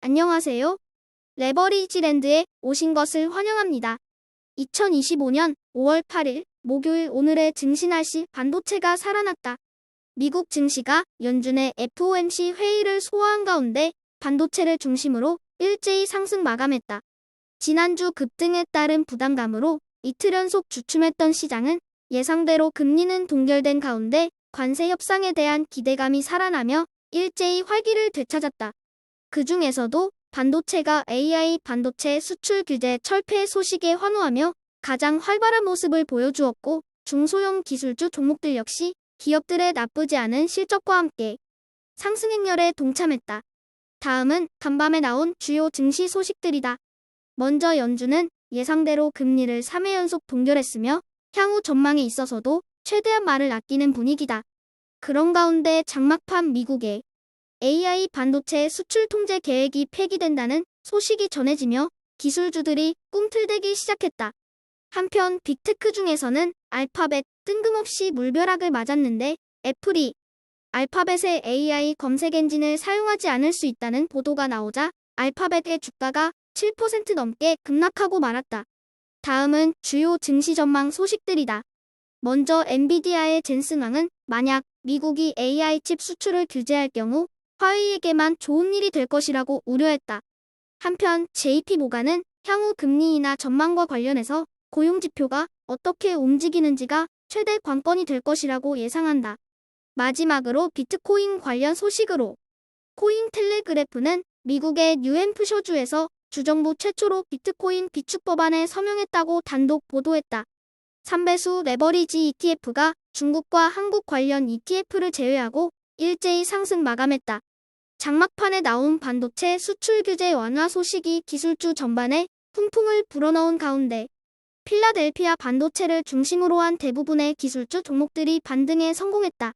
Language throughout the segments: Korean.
안녕하세요. 레버리지랜드에 오신 것을 환영합니다. 2025년 5월 8일 목요일 오늘의 증시 날씨 반도체가 살아났다. 미국 증시가 연준의 FOMC 회의를 소화한 가운데 반도체를 중심으로 일제히 상승 마감했다. 지난주 급등에 따른 부담감으로 이틀 연속 주춤했던 시장은 예상대로 금리는 동결된 가운데 관세 협상에 대한 기대감이 살아나며 일제히 활기를 되찾았다. 그 중에서도 반도체가 AI 반도체 수출 규제 철폐 소식에 환호하며 가장 활발한 모습을 보여주었고, 중소형 기술주 종목들 역시 기업들의 나쁘지 않은 실적과 함께 상승 행렬에 동참했다. 다음은 간밤에 나온 주요 증시 소식들이다. 먼저 연준은 예상대로 금리를 3회 연속 동결했으며 향후 전망에 있어서도 최대한 말을 아끼는 분위기다. 그런 가운데 장막판 미국의 AI 반도체 수출 통제 계획이 폐기된다는 소식이 전해지며 기술주들이 꿈틀대기 시작했다. 한편 빅테크 중에서는 알파벳 뜬금없이 물벼락을 맞았는데, 애플이 알파벳의 AI 검색 엔진을 사용하지 않을 수 있다는 보도가 나오자 알파벳의 주가가 7% 넘게 급락하고 말았다. 다음은 주요 증시 전망 소식들이다. 먼저 엔비디아의 젠슨 왕은 만약 미국이 AI 칩 수출을 규제할 경우 화웨이에게만 좋은 일이 될 것이라고 우려했다. 한편 JP모간은 향후 금리 인하 전망과 관련해서 고용지표가 어떻게 움직이는지가 최대 관건이 될 것이라고 예상한다. 마지막으로 비트코인 관련 소식으로 코인텔레그래프는 미국의 뉴햄프셔주에서 주정부 최초로 비트코인 비축 법안에 서명했다고 단독 보도했다. 3배수 레버리지 ETF가 중국과 한국 관련 ETF를 제외하고 일제히 상승 마감했다. 장막판에 나온 반도체 수출 규제 완화 소식이 기술주 전반에 풍풍을 불어넣은 가운데 필라델피아 반도체를 중심으로 한 대부분의 기술주 종목들이 반등에 성공했다.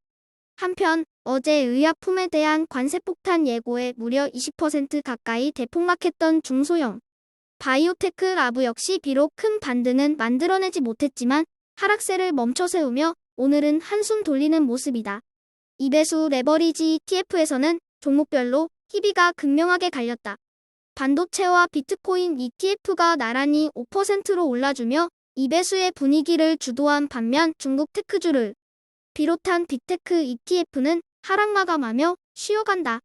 한편 어제 의약품에 대한 관세 폭탄 예고에 무려 20% 가까이 대폭락했던 중소형 바이오테크 라브 역시 비록 큰 반등은 만들어내지 못했지만 하락세를 멈춰 세우며 오늘은 한숨 돌리는 모습이다. 2배수 레버리지 ETF에서는 종목별로 희비가 극명하게 갈렸다. 반도체와 비트코인 ETF가 나란히 5%로 올라주며 2배수의 분위기를 주도한 반면 중국 테크주를 비롯한 빅테크 ETF는 하락 마감하며 쉬어간다.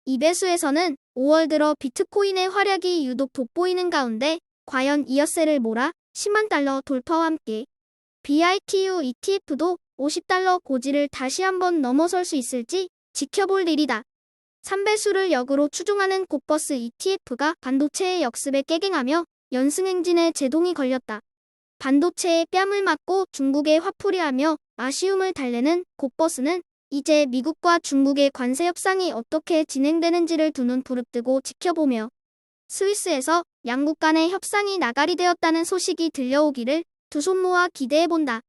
2배수에서는 5월 들어 비트코인의 활약이 유독 돋보이는 가운데 과연 이어세를 몰아 10만 달러 돌파와 함께 BITU ETF도 50달러 고지를 다시 한번 넘어설 수 있을지 지켜볼 일이다. 3배수를 역으로 추종하는 곧버스 ETF가 반도체의 역습에 깨갱하며 연승 행진에 제동이 걸렸다. 반도체에 뺨을 맞고 중국에 화풀이하며 아쉬움을 달래는 곧버스는 이제 미국과 중국의 관세 협상이 어떻게 진행되는지를 두 눈 부릅뜨고 지켜보며 스위스에서 양국 간의 협상이 나가리 되었다는 소식이 들려오기를 두 손 모아 기대해본다.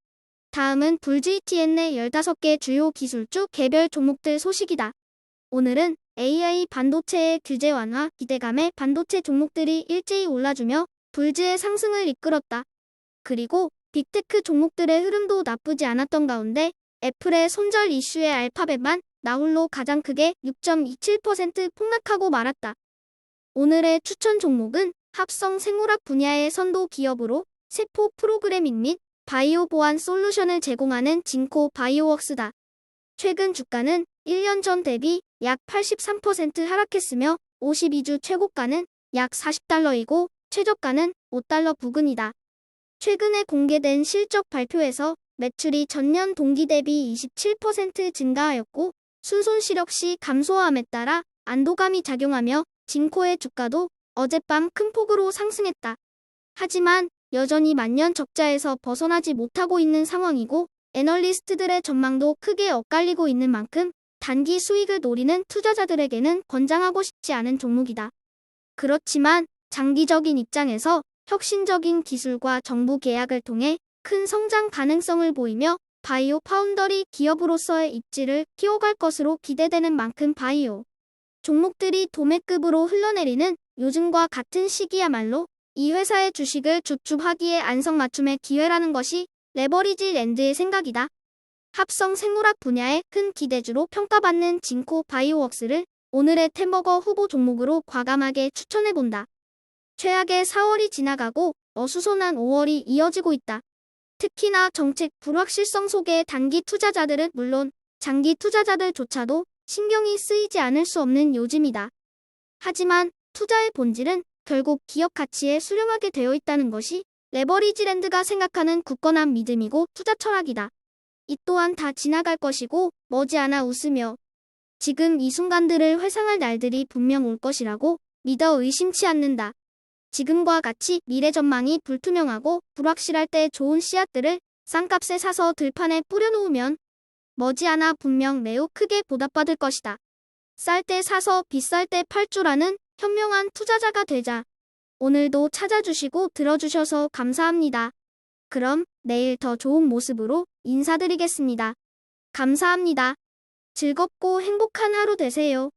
다음은 불GTN의 15개 주요 기술주 개별 종목들 소식이다. 오늘은 AI 반도체의 규제 완화 기대감에 반도체 종목들이 일제히 올라주며 불지의 상승을 이끌었다. 그리고 빅테크 종목들의 흐름도 나쁘지 않았던 가운데 애플의 손절 이슈의 알파벳만 나홀로 가장 크게 6.27% 폭락하고 말았다. 오늘의 추천 종목은 합성 생물학 분야의 선도 기업으로 세포 프로그래밍 및 바이오 보안 솔루션을 제공하는 진코 바이오웍스다. 최근 주가는 1년 전 대비 약 83% 하락했으며 52주 최고가는 약 40달러이고 최저가는 5달러 부근이다. 최근에 공개된 실적 발표에서 매출이 전년 동기 대비 27% 증가하였고 순손실 역시 감소함에 따라 안도감이 작용하며 진코의 주가도 어젯밤 큰 폭으로 상승했다. 하지만 여전히 만년 적자에서 벗어나지 못하고 있는 상황이고 애널리스트들의 전망도 크게 엇갈리고 있는 만큼 단기 수익을 노리는 투자자들에게는 권장하고 싶지 않은 종목이다. 그렇지만 장기적인 입장에서 혁신적인 기술과 정부 계약을 통해 큰 성장 가능성을 보이며 바이오 파운더리 기업으로서의 입지를 키워갈 것으로 기대되는 만큼 바이오 종목들이 도매급으로 흘러내리는 요즘과 같은 시기야말로 이 회사의 주식을 줍줍하기에 안성맞춤의 기회라는 것이 레버리지 랜드의 생각이다. 합성 생물학 분야의 큰 기대주로 평가받는 진코 바이오웍스를 오늘의 템버거 후보 종목으로 과감하게 추천해본다. 최악의 4월이 지나가고 어수선한 5월이 이어지고 있다. 특히나 정책 불확실성 속의 단기 투자자들은 물론 장기 투자자들조차도 신경이 쓰이지 않을 수 없는 요즘이다. 하지만 투자의 본질은 결국 기업 가치에 수렴하게 되어 있다는 것이 레버리지랜드가 생각하는 굳건한 믿음이고 투자 철학이다. 이 또한 다 지나갈 것이고 머지않아 웃으며 지금 이 순간들을 회상할 날들이 분명 올 것이라고 믿어 의심치 않는다. 지금과 같이 미래 전망이 불투명하고 불확실할 때 좋은 씨앗들을 싼값에 사서 들판에 뿌려놓으면 머지않아 분명 매우 크게 보답받을 것이다. 쌀 때 사서 비쌀 때 팔 줄 아는 현명한 투자자가 되자. 오늘도 찾아주시고 들어주셔서 감사합니다. 그럼 내일 더 좋은 모습으로 인사드리겠습니다. 감사합니다. 즐겁고 행복한 하루 되세요.